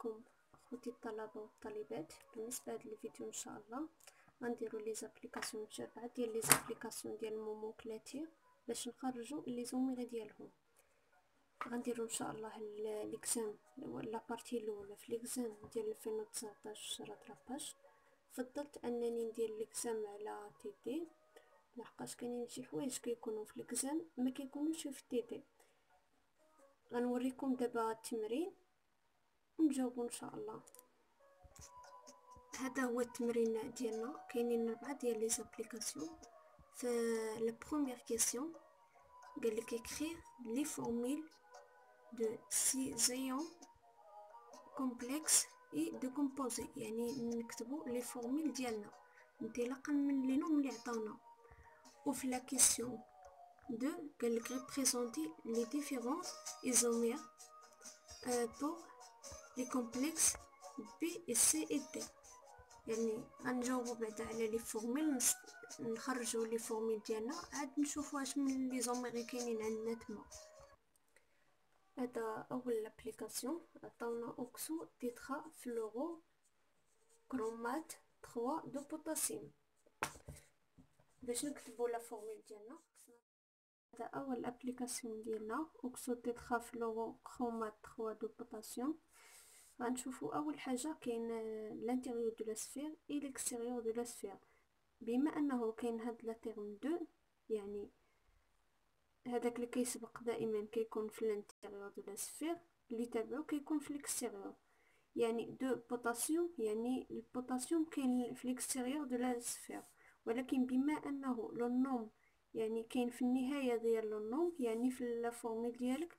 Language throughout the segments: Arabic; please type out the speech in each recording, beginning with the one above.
عليكم اخوتي الطلبه والطالبات. بالنسبه لهذا الفيديو ان شاء الله غنديرو لي زابليكاسيون مجربه ديال لي زابليكاسيون ديال مومو كلاتي باش نخرجوا لي زوميغي ديالهم. غنديرو ان شاء الله ليكزام لا بارتي الاولى في ليكزام ديال 2019 راتراباج. فضلت انني ندير ليكزام على تي دي لحقاش كاينين شي حوايج كيكونوا في ليكزام ما كيكونوش في تي دي. غنوريكم دابا التمرين ونجاوبوا ان شاء الله. هذا هو التمرين ديالنا، كاينين 4 ديال لي زابليكاسيون. في لا بروميير كيسيون قال لك écrire les formules de 6 ayants complexes et de composés، يعني نكتبوا لي فورميل ديالنا انطلاقا من لي نوم اللي عطاونا. وفي لا كيسيون 2 قال لك représenter les différents isomères pour les complexes B et C et D، يعني غنجاوبوا بعدا على لي فورميل، نخرجوا لي فورميل ديالنا عاد نشوفوا واش من لي زوميغي كاينين عندنا تما. هذا اول ابليكاسيون عطاونا اوكسو تيترا فلورو كرومات 3 دو بوتاسيوم. باش نكتبوا لا فورميل ديالنا هذا اول ابليكاسيون ديالنا اوكسو تيترا فلورو كرومات 3 دو بوتاسيوم. غنشوفوا اول حاجه كاين لانتيريور دو لا سفير اي ليكستيريور دو لا سفير. بما انه كاين هاد لا تيرم 2 يعني هذاك اللي كيسبق دائما كيكون في الانتيريور دو لا سفير، اللي تابعو كيكون في الاكستيريور. يعني دو بوتاسيوم يعني البوتاسيوم كاين في الاكستيريور دو لا سفير، ولكن بما انه لو نوم يعني كاين في النهايه ديال لو نوم يعني في لا فورميل ديالك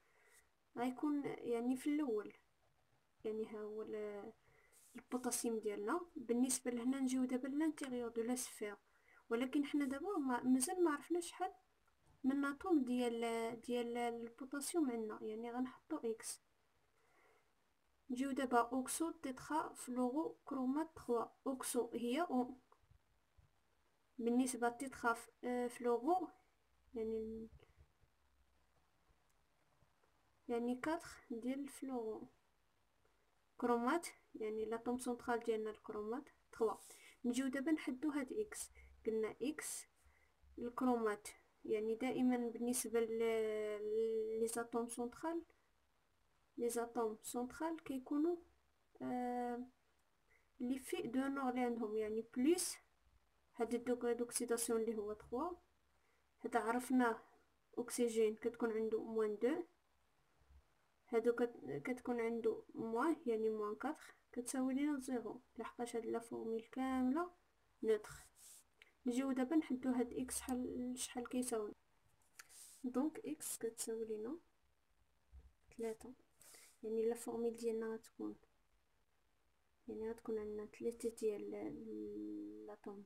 غيكون يعني في الاول. يعني ها هو البوتاسيوم ديالنا. بالنسبه لهنا نجيو دابا لانتيريور دو لا سفير، ولكن حنا دابا مازال ما عرفناش شحال من اتوم ديال البوتاسيوم عندنا، يعني غنحطو اكس. نجيو دابا اوكسو تيترا فلورو كرومات 3. اوكسو هي او، بالنسبه تيترا فلورو يعني 4 ديال الفلورو. كرومات يعني لاتوم سنترال ديالنا الكرومات 3. نجيو دابا نحدو هاد اكس، قلنا اكس الكرومات يعني دائما بالنسبه لي زاتوم سنترال، لي زاتوم سنترال كيكونوا لي في دو نور اللي عندهم يعني بلس هاد الدوغري دوكسيداسيون اللي هو 3. هذا عرفناه اكسجين كتكون عنده موان 2، هادو كتكون عنده موان يعني موان 4 كتساوي لينا زيرو لحقاش هاد لا فورميل كامله نوتر. نجيو دابا نحدو هاد اكس شحال كيساوي. دونك اكس كتساوي لينا 3، يعني لا فورميل ديالنا غتكون عندنا 3 ديال الاتوم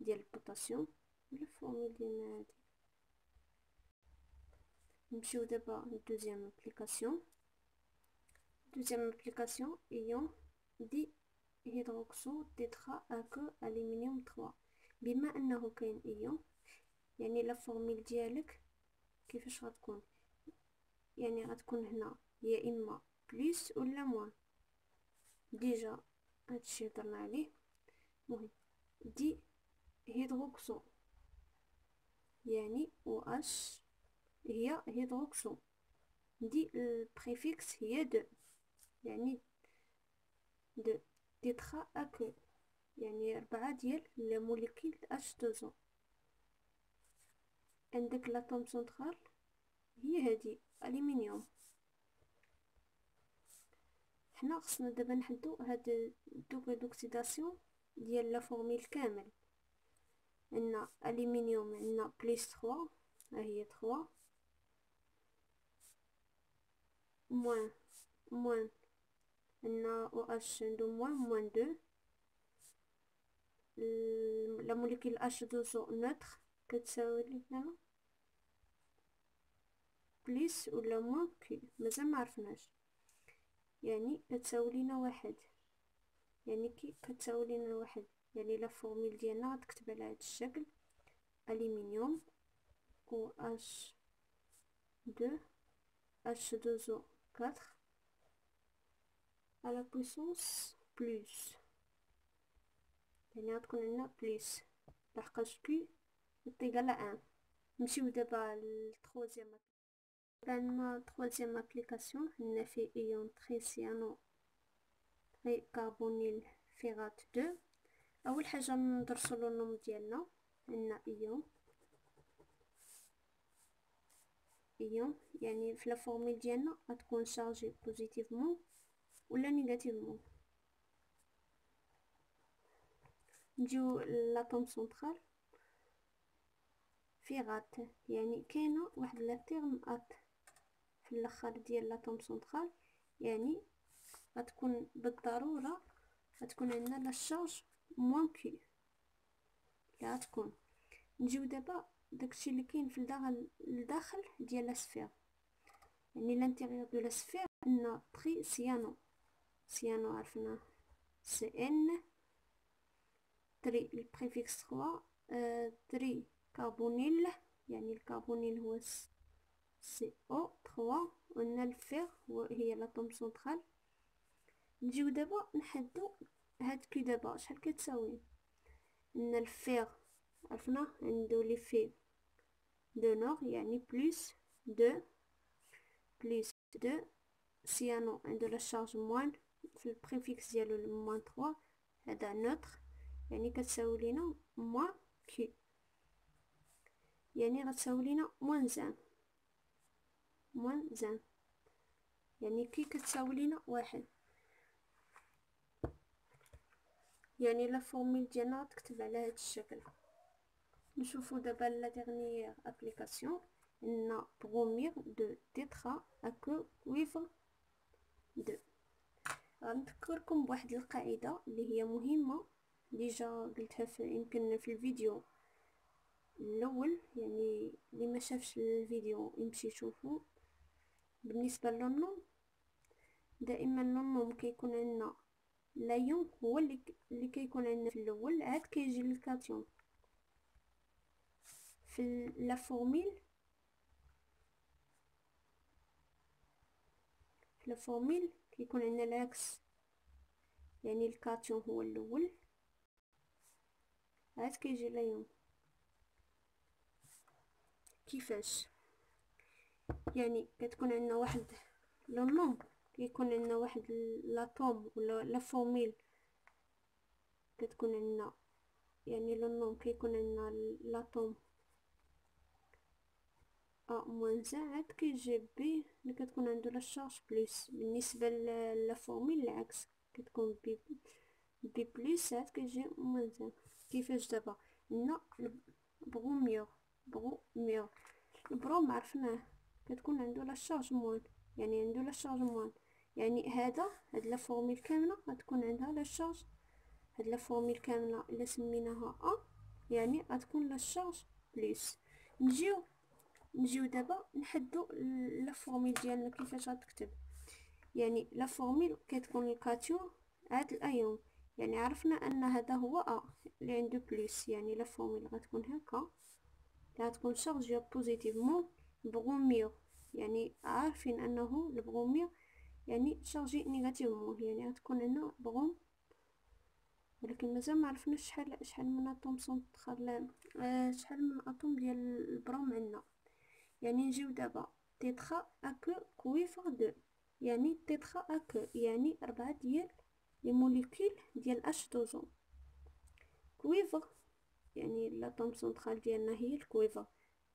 ديال البوتاسيوم لا فورميل ديالنا هادي. نمشيو دابا للدوزيام ابليكاسيون. دوزيام ابليكاسيون ايون دي هيدروكسو تيترا اكو الومنيوم 3. بما انه كاين ايون يعني لا فورميل ديالك كيفاش غتكون، يعني غتكون هنا يا اما بلس ولا موان. ديجا هادشي هضرنا عليه. المهم دي هيدروكسو يعني او اش هي هيدروكسو، دي البريفيكس هي دو يعني دو تيترا اكو يعني 4 ديال الموليكول H2O. عندك لاتوم سنترال هي هادي الومنيوم. حنا خصنا دابا نحدو هاد الدوغري دوكسيداسيون ديال لا فورميل كامل. عندنا الومنيوم عندنا بلس 3 ها هي 3 موان عندنا او اش عنده موان 2. لا موليكول H2O نوتر كتساوي لنا بلس ولا موان كي مازال ما عرفناش، يعني كتساوي لنا 1. يعني كي كتساوي لنا 1 يعني لا فورميل ديالنا غتكتب على هذا الشكل الومنيوم او اش 2 H2O 4 à la puissance plus، يعني غتكون عندنا بليس لحقاش كي égal à 1. نمشيو دابا للتروازيام. عندنا troisième application، عندنا فيه ايون تريسيانو تري كربونيل فيرات 2. اول حاجه ندرسوا لو النوم ديالنا. عندنا ايون يعني في لا فورميل ديالنا غتكون شارجي بوزيتيفمون ولا نيجاتيفمون. نجيو لاتوم سنترال فيغات، يعني كاينه واحد لا تيرم ات في الاخر ديال لاتوم سنترال، يعني غتكون بالضروره غتكون عندنا لا شارج موان كي لا غتكون. نجيو دابا داكشي اللي كاين في الداخل ديال لا سفير، يعني لانتيريور دو لا سفير عندنا تري سيانو عرفنا سي ان تري البريفيكس 3 تري كربونيل، يعني الكربونيل هو سي او 3 وعندنا الفير هي لاتوم سنترال. نجيو دابا نحدو هاد كي دابا شحال كتساوي. عندنا الفير عرفنا عندو لي في دو نور يعني بلس دو سيانو عندو لا شارج موان في البريفيكس ديالو موان 3 هذا نوتر، يعني كتساوي لينا موان كي، يعني غتساوي لينا موان زان، يعني كي كتساوي لينا 1. يعني لا فورميل ديالنا تكتب على هذا الشكل. نشوفوا دابا لا ديرنيير ابليكاسيون. عندنا برومير دو تيترا اكو كويفر 2. غنذكركم بواحد القاعده اللي هي مهمه، ديجا قلتها يمكن في الفيديو الاول، يعني اللي ما شافش الفيديو يمشي يشوفه. بالنسبه للنوم دائما النوم كيكون عندنا لايون هو اللي كيكون عندنا في الاول، عاد كيجي للكاتيون. في لا فورميل كيكون عندنا العكس، يعني الكاتيون هو الاول عاد كيجي لايون. كيفاش؟ يعني كتكون عندنا واحد لو نوم كيكون عندنا واحد لاتوم ولا لا فورميل كتكون عندنا، يعني لو نوم كيكون عندنا لاتوم ا موان زان عاد كيجي بي اللي كتكون عنده لا شارج بلس. بالنسبه لا فورميل العكس كتكون بي بلس عاد كيجي موان زان. كيفاش دابا؟ عندنا بروميور البروم عرفناه كتكون عنده لا شارج موان، يعني عنده لا شارج موان، يعني هاد لا فورميل كامله غتكون عندها لا شارج. هاد لا فورميل كامله الا سميناها ا يعني غتكون لا شارج بلس. نجيو دابا نحدو لا فورميل ديالنا كيفاش غتكتب. يعني لا فورميل كتكون الكاتيون عاد الايون، يعني عرفنا ان هذا هو ا اللي عنده بلس، يعني لا فورميل غتكون هكا غتكون شارجي بوزيتيفمون. برومير يعني عارفين انه البرومير يعني شارجي نيجاتيفمون، يعني غتكون عندنا بروم، ولكن مازال ما عرفناش شحال من اتوم سنترال شحال من اتوم ديال البروم عندنا. يعني نجيو دابا تيترا اكو كويفر 2، يعني تيترا اكو يعني 4 ديال لي موليكول ديال اش دوزون. كويفر يعني لاتوم سنترال ديالنا هي الكويفر.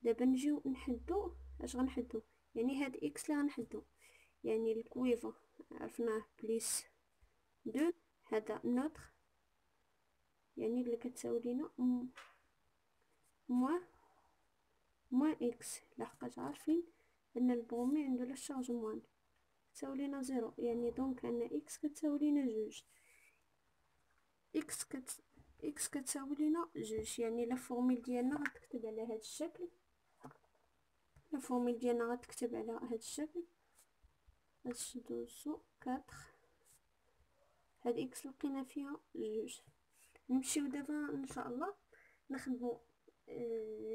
دابا نجيو نحدو اش غنحدو، يعني هاد اكس اللي غنحدو، يعني الكويفر عرفناه بليس 2 هذا نوتر، يعني اللي كتساوي لينا موان اكس، لحقاش عارفين ان البرومي عنده لا شارج موان تساوي لينا 0، يعني دونك عندنا اكس كتساوي لينا 2. اكس كتساوي لينا 2، يعني لا فورميل ديالنا غتكتب على هذا الشكل. لا فورميل ديالنا غتكتب على هذا الشكل اش دوزو 4. هاد اكس لقينا فيها 2. نمشيو دابا ان شاء الله نخدمو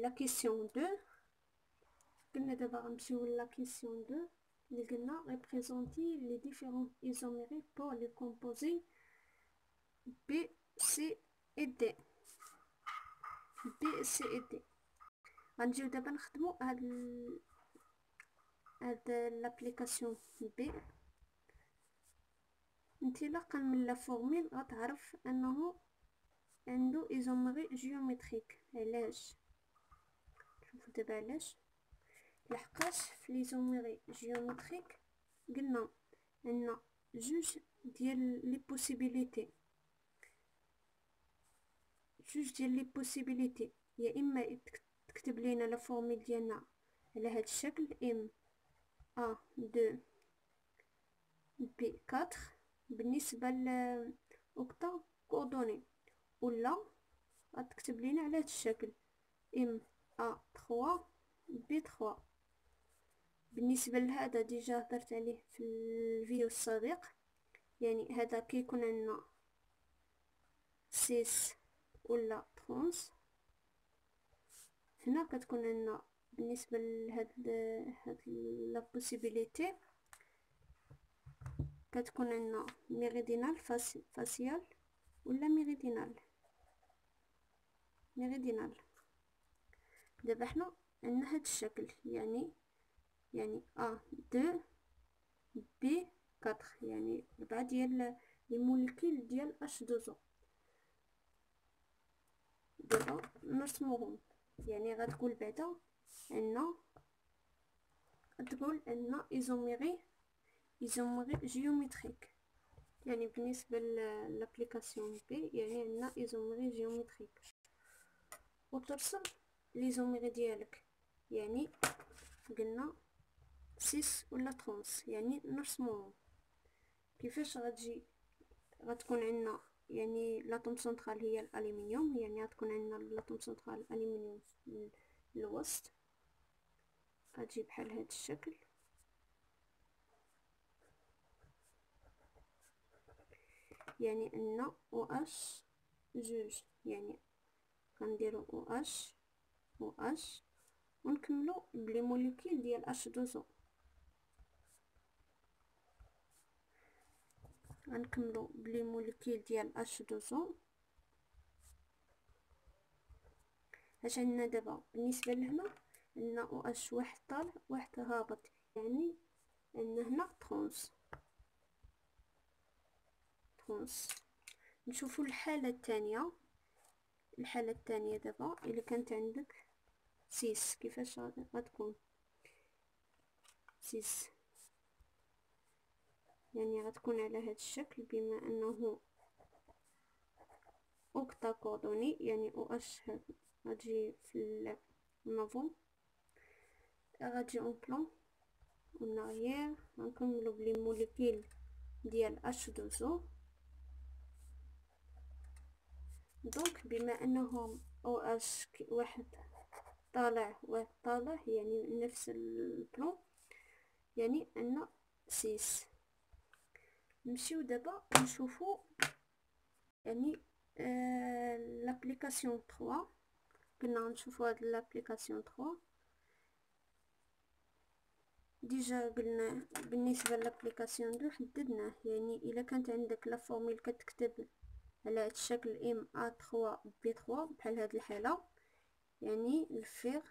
لا كيسيون 2. قلنا دابا غنمشيو لا كيسيون 2. اللي قلنا représenter les différents isomériques pour les composés B, C et D. B, C et D. غنجيو دابا نخدمو هاد لابليكاسيون بي. انطلاقا من لا فورميل غتعرف انه عنده ايزوميري جيومتريك. علاش؟ شوفوا دابا علاش. لحقاش في ليزوميري جيومتريك قلنا عندنا جوج ديال لي بوسيبيليتي، يا اما تكتب لينا لا فورميل ديالنا على هذا الشكل ام ا 2 بي 4 بالنسبه لاوكتا كوردوني، ولا غتكتب لينا على هذا الشكل ام ا 3 بي 3. بالنسبه لهذا ديجا هضرت عليه في الفيديو السابق، يعني هذا كيكون عندنا 6 ولا 30. هنا كتكون عندنا بالنسبه لهاد لا بوسيبيليتي كتكون عندنا ميريدينال فاسيال ولا ميريدينال. دابا حنا عندنا هاد الشكل، يعني ا 2 بي 4، يعني 4 ديال لي موليكول ديال H2O. دابا نرسموهم، يعني غتقول بعدا عندنا ايزوميري جيومتريك، يعني بالنسبه لابليكاسيون بي يعني عندنا ايزوميري جيومتريك. وترسم ليزوميري ديالك، يعني قلنا 6 ولا 30، يعني نرسموهم كيفاش غتكون عندنا. يعني لاتوم سنترال هي الالومنيوم، يعني غتكون عندنا لاتوم سنترال الالومنيوم في الوسط، غتجي بحال هذا الشكل. يعني عندنا او اش جوج، يعني غنديرو او اش ونكملو بلي موليكول ديال H2O. غنكملو بلي موليكول ديال H2O. اش عندنا دابا بالنسبه لهنا؟ عندنا او اش واحد طالع واحد هابط، يعني عندنا هنا 30. نشوفوا الحاله الثانيه. دابا الا كانت عندك 6 كيفاش غتكون 6؟ يعني غتكون على هذا الشكل، بما انه اوكتا كوردوني، يعني او اش غتجي في النظم، غتجي اون بلان اون اريير. غنكملو بلي موليكول ديال H2O. دونك بما انهم او اش واحد طالع يعني نفس البلان، يعني عندنا 6. نمشيو دابا نشوفو يعني لابليكاسيون 3. قلنا نشوفو هاد لابليكاسيون 3. ديجا قلنا بالنسبه لابليكاسيون 2 حددناه، يعني الا كانت عندك لا فورميل كتكتب على هاد الشكل ام ا 3 بي 3 بحال هاد الحاله، يعني الفيغ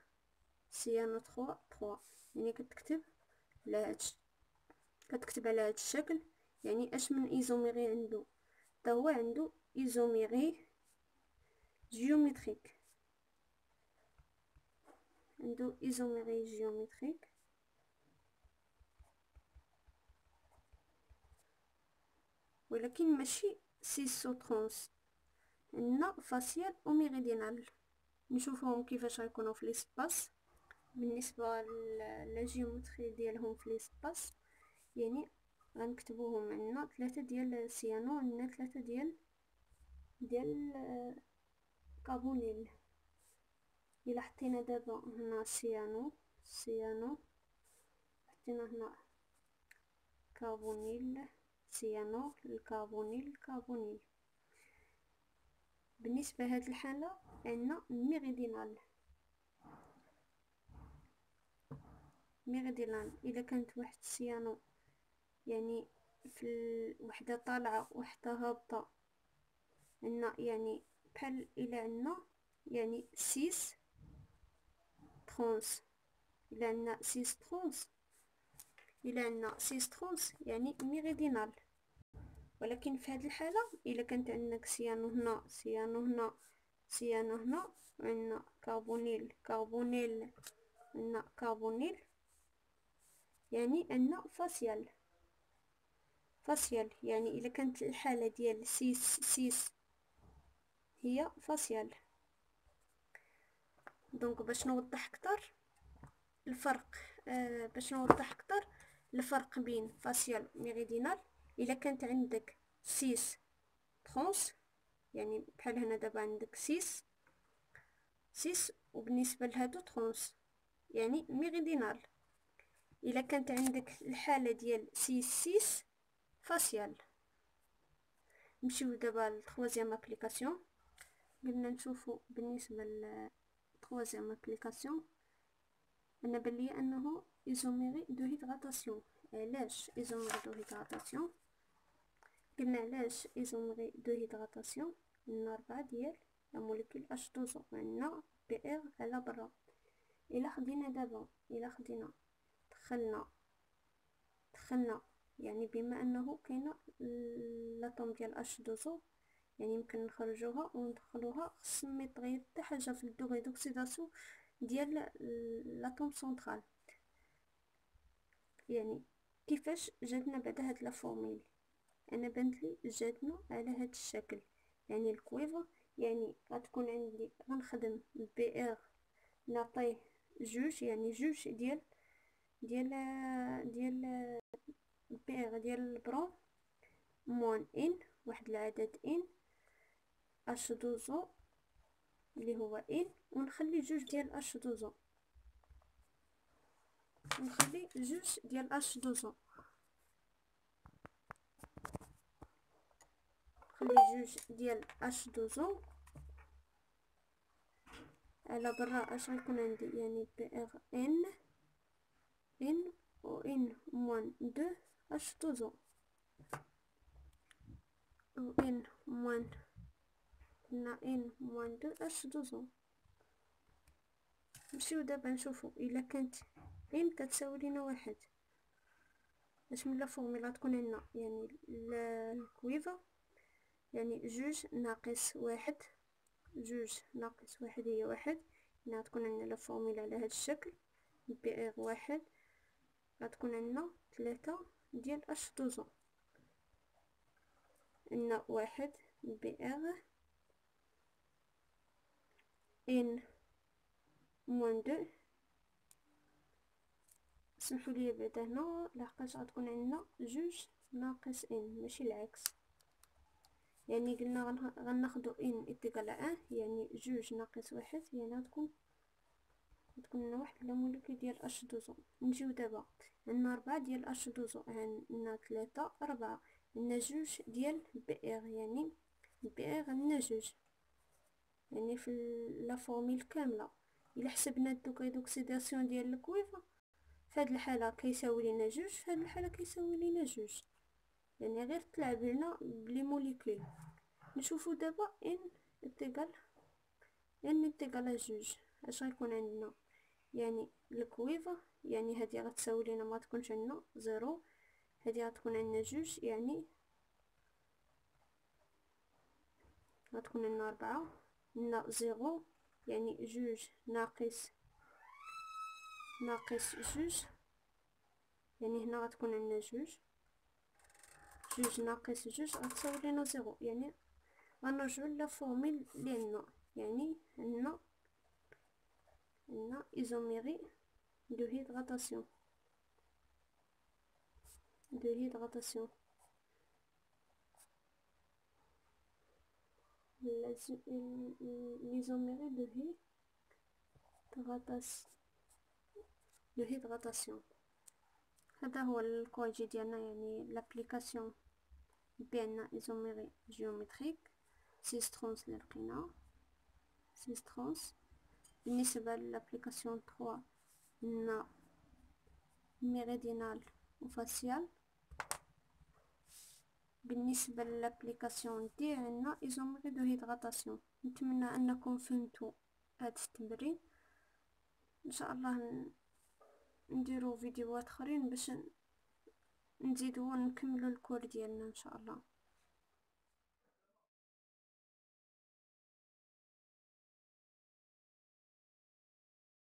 سيانو 3 يعني كتكتب على هاد الشكل. يعني اش من ايزوميري عنده؟ حتى هو عنده ايزوميري جيومتريك، ولكن ماشي 6 و 30. عندنا فاسيال و ميريدينال. نشوفوهم كيفاش غيكونوا في ليسباس. بالنسبه للجيومتري ديالهم في ليسباس، يعني غنكتبوهم. عندنا 3 ديال سيانو، عندنا 3 ديال كابونيل. الا حطينا دابا هنا سيانو حطينا هنا كابونيل، سيانو الكابونيل بالنسبه لهاد الحاله عندنا ميريدينال. ميريدينال. الا كانت واحد السيانو يعني في وحده طالعه وحده هابطه، عندنا يعني بحال الى عندنا يعني 6 ترونس، الى عندنا 6 ترونس، الى عندنا 6 ترونس يعني ميريدينال. ولكن في هذه الحاله الا كانت عندك سيانو هنا سيانو هنا سيانو هنا، عندنا كربونيل كربونيل، عندنا كربونيل، يعني عندنا فاسيال فاسيال. يعني الا كانت الحاله ديال 6 هي فاسيال. دونك باش نوضح اكثر الفرق، باش نوضح اكثر الفرق بين فاسيال وميريدينال، الا كانت عندك 6 ترونس يعني بحال هنا دابا عندك 6 وبالنسبه لهادو ترونس يعني ميريدينال. الا كانت عندك الحاله ديال 6 فاسيال. نمشيو دابا للتروازيام ابليكاسيون. قلنا نشوفو بالنسبه للتروازيام ابليكاسيون، انا بان لي انه ايزوميري دو هيدراتاسيون. علاش ايزوميري دو هيدراتاسيون؟ قلنا علاش ايزوميري دو هيدراتاسيون، عندنا 4 ديال لا موليكول H2O وعندنا بي ار على برا. الا خدينا دابا الا خدينا دخلنا يعني بما انه كاينه لاطوم ديال H2O، يعني يمكن نخرجوها وندخلوها، خص ما يتغير حتى حاجه في الدوغي دوكسيداسيون ديال لاطوم سنترال. يعني كيفاش جاتنا بعد هاد لا فورميل؟ انا بانت لي جاتنا على هاد الشكل، يعني الكويفر يعني غتكون عندي غنخدم البي ار نعطيه جوج، يعني جوج ديال البي ار ديال البرون موان ان واحد العدد ان اش دوزو اللي هو ان، ونخلي جوج ديال اش دوزو، نخلي جوج ديال اش دوزو، نخلي جوج ديال اش دوزو على برا. اش غيكون عندي؟ يعني بي ار ان و ان موان دو اش دوزو و ان موان ان موان دو اش دوزو. نمشيو دابا نشوفو الا كانت ان كتساوي لينا واحد، اش من لا فورميلا تكون عندنا يعني الكويفا يعني جوج ناقص واحد، جوج ناقص واحد هي واحد، هنا تكون عندنا لا فورميلا على هذا الشكل بي ار واحد، غتكون عندنا 3 ديال اش دوزو، عندنا واحد بي ار ان موان دو. سمحوا لي بعد هنا لحقاش غتكون عندنا جوج ناقص ان ماشي العكس، يعني قلنا غناخدو ان ايكال ان، يعني جوج ناقص واحد يعني غتكون لنا واحد لا موليكول ديال اش دوزو. نجيو دابا عندنا 4 ديال اش دوزو، عندنا 3 4، عندنا جوج ديال بي ار، يعني بي ار عندنا جوج، يعني في لا فورميل كامله الا حسبنا الدوغري دوكسيداسيون ديال الكويفا في هذه الحاله كيساوي لنا جوج، في هذه الحاله كيساوي لنا جوج، يعني غير تلعب لنا بلي موليكول. نشوفوا دابا ان انتيغال جوج اش غيكون عندنا؟ يعني الكويفا يعني هذه غتساوي لنا ما تكونش عندنا زيرو، هذه غتكون عندنا جوج يعني غتكون عندنا 4، عندنا زيرو يعني جوج ناقص جوج، يعني هنا غتكون عندنا جوج، جوج ناقص جوج غتساوي لنا زيرو. يعني غنرجعو لا فورميل ديالنا، يعني عندنا ايزوميري دو هيدراتاسيون ليزوميري دو هيدراتاسيون. هذا هو الكويجي ديالنا، يعني لابليكاسيون بان ايزوميري جيومتريك 6 ترونس اللي لقينا 6 ترونس. بالنسبه للابليكاسيون 3 عندنا ميريدينال وفاسيال. بالنسبه للابليكاسيون ديالنا ايزوميغي دو هيدغاتاسيون. نتمنى انكم فهمتوا هذا التمرين. ان شاء الله نديرو فيديوهات اخرين باش نزيدو ونكملوا الكور ديالنا ان شاء الله.